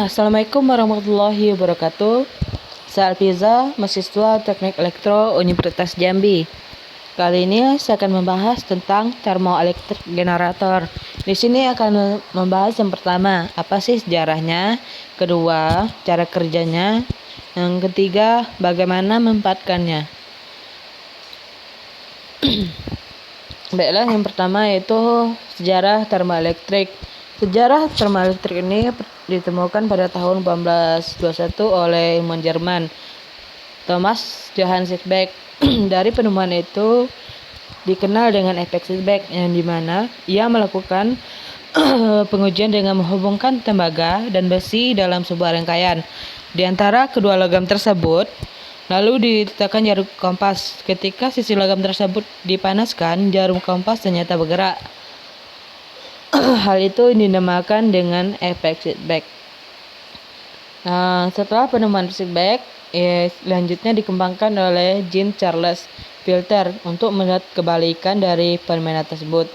Assalamualaikum warahmatullahi wabarakatuh. Saya Alfiza, mahasiswa Teknik Elektro Universitas Jambi. Kali ini saya akan membahas tentang termoelektrik generator. Di sini akan membahas yang pertama, apa sih sejarahnya, kedua, cara kerjanya, yang ketiga, bagaimana memanfaatkannya. Baiklah, yang pertama yaitu sejarah termoelektrik. Sejarah termoelektrik ini ditemukan pada tahun 1821 oleh ilmuwan Jerman Thomas Johann Seebeck. Dari penemuan itu dikenal dengan efek Seebeck, yang dimana ia melakukan pengujian dengan menghubungkan tembaga dan besi dalam sebuah rangkaian di antara kedua logam tersebut. Lalu diletakkan jarum kompas. Ketika sisi logam tersebut dipanaskan, jarum kompas ternyata bergerak. Hal itu dinamakan dengan efek Seebeck. Setelah penemuan Seebeck, selanjutnya dikembangkan oleh Jean Charles Filter untuk melihat kebalikan dari fenomena tersebut.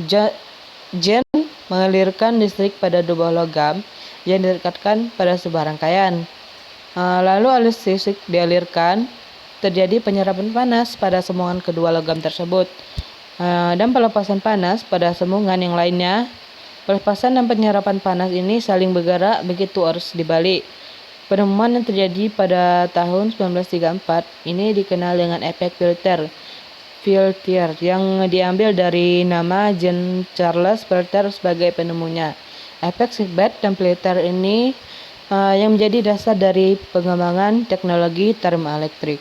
Jean mengalirkan listrik pada dua logam yang dilekatkan pada sebuah rangkaian. Lalu arus listrik dialirkan, terjadi penyerapan panas pada sambungan kedua logam tersebut, dan pelepasan panas pada sambungan yang lainnya. Pelepasan dan penyerapan panas ini saling bergerak begitu arus dibalik. Penemuan yang terjadi pada tahun 1934 ini dikenal dengan efek Filter yang diambil dari nama Jean Charles Filter sebagai penemunya. Efek Seebeck dan Filter ini yang menjadi dasar dari pengembangan teknologi termoelektrik.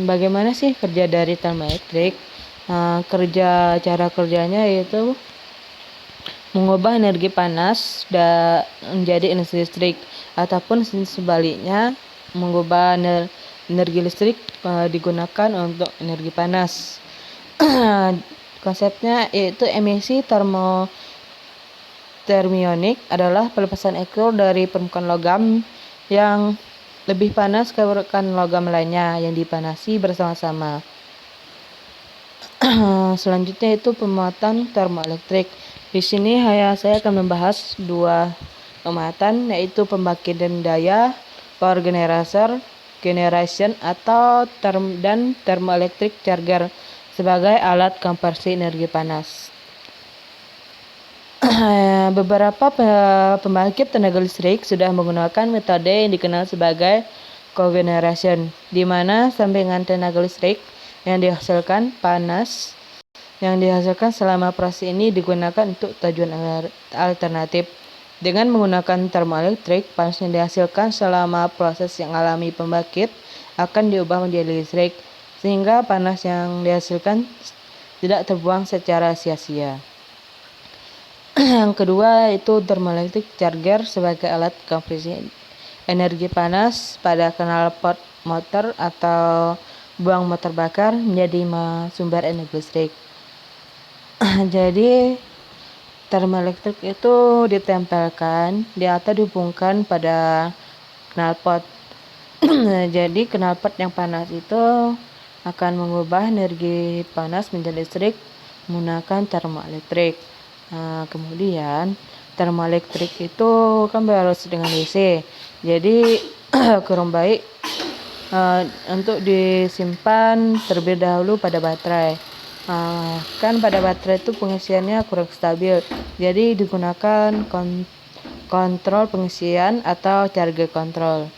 Bagaimana sih kerja dari termoelektrik? Cara kerjanya yaitu mengubah energi panas menjadi energi listrik, ataupun sebaliknya mengubah energi listrik digunakan untuk energi panas. Konsepnya yaitu emisi termionik adalah pelepasan ekor dari permukaan logam yang lebih panas ke permukaan logam lainnya yang dipanasi bersama-sama. Selanjutnya itu pemuatan termoelektrik. Di sini saya akan membahas dua pemuatan, yaitu pembangkit daya power generation atau thermoelectric charger sebagai alat konversi energi panas. Beberapa pembangkit tenaga listrik sudah menggunakan metode yang dikenal sebagai cogeneration, di mana sampingan tenaga listrik yang dihasilkan selama proses ini digunakan untuk tujuan alternatif. Dengan menggunakan termoelektrik, panas yang dihasilkan selama proses yang alami pembangkit akan diubah menjadi listrik, sehingga panas yang dihasilkan tidak terbuang secara sia-sia. Yang kedua itu thermoelectric charger sebagai alat konversi energi panas pada knalpot motor atau buang motor bakar menjadi sumber energi listrik. Jadi termoelektrik itu ditempelkan atau dihubungkan pada knalpot. Jadi knalpot yang panas itu akan mengubah energi panas menjadi listrik menggunakan termoelektrik. Kemudian termoelektrik itu kan berarus dengan DC, jadi kurang baik untuk disimpan terlebih dahulu pada baterai. Kan pada baterai itu pengisiannya kurang stabil, jadi digunakan kontrol pengisian atau charger control.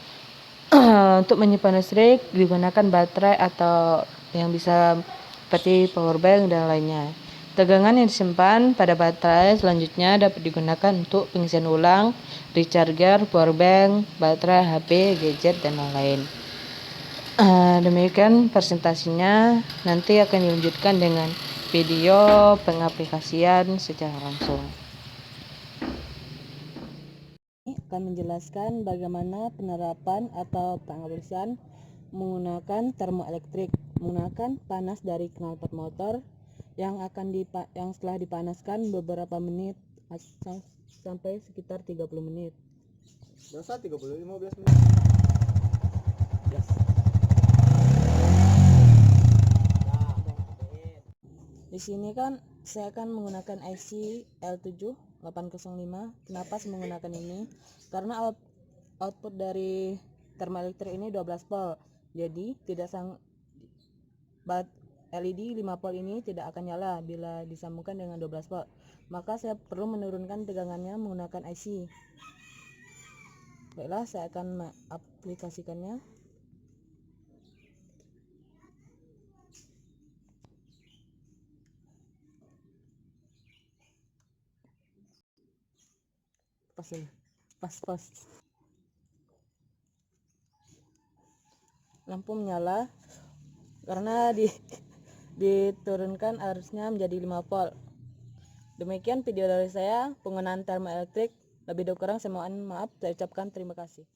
Untuk menyimpan listrik digunakan baterai atau yang bisa seperti power bank dan lainnya. Tegangan yang disimpan pada baterai selanjutnya dapat digunakan untuk pengisian ulang, recharger, power bank, baterai HP, gadget, dan lain-lain. Demikian presentasinya. Nanti akan dilanjutkan dengan video pengaplikasian secara langsung. Ini akan menjelaskan bagaimana penerapan atau pengaplikasian menggunakan termoelektrik, menggunakan panas dari knalpot motor yang setelah dipanaskan beberapa menit sampai sekitar 30 menit. Masa 15 menit. Yes. Di sini kan saya akan menggunakan IC L7 805. Kenapa saya menggunakan ini? Karena output dari termoelektrik ini 12 volt. Jadi tidak LED 5 volt ini tidak akan nyala bila disambungkan dengan 12 volt. Maka saya perlu menurunkan tegangannya menggunakan IC. Baiklah, saya akan mengaplikasikannya. Pas. Lampu menyala karena diturunkan arusnya menjadi 5 volt. Demikian video dari saya penggunaan termoelektrik. Lebih kurang saya mohon maaf. Saya ucapkan terima kasih.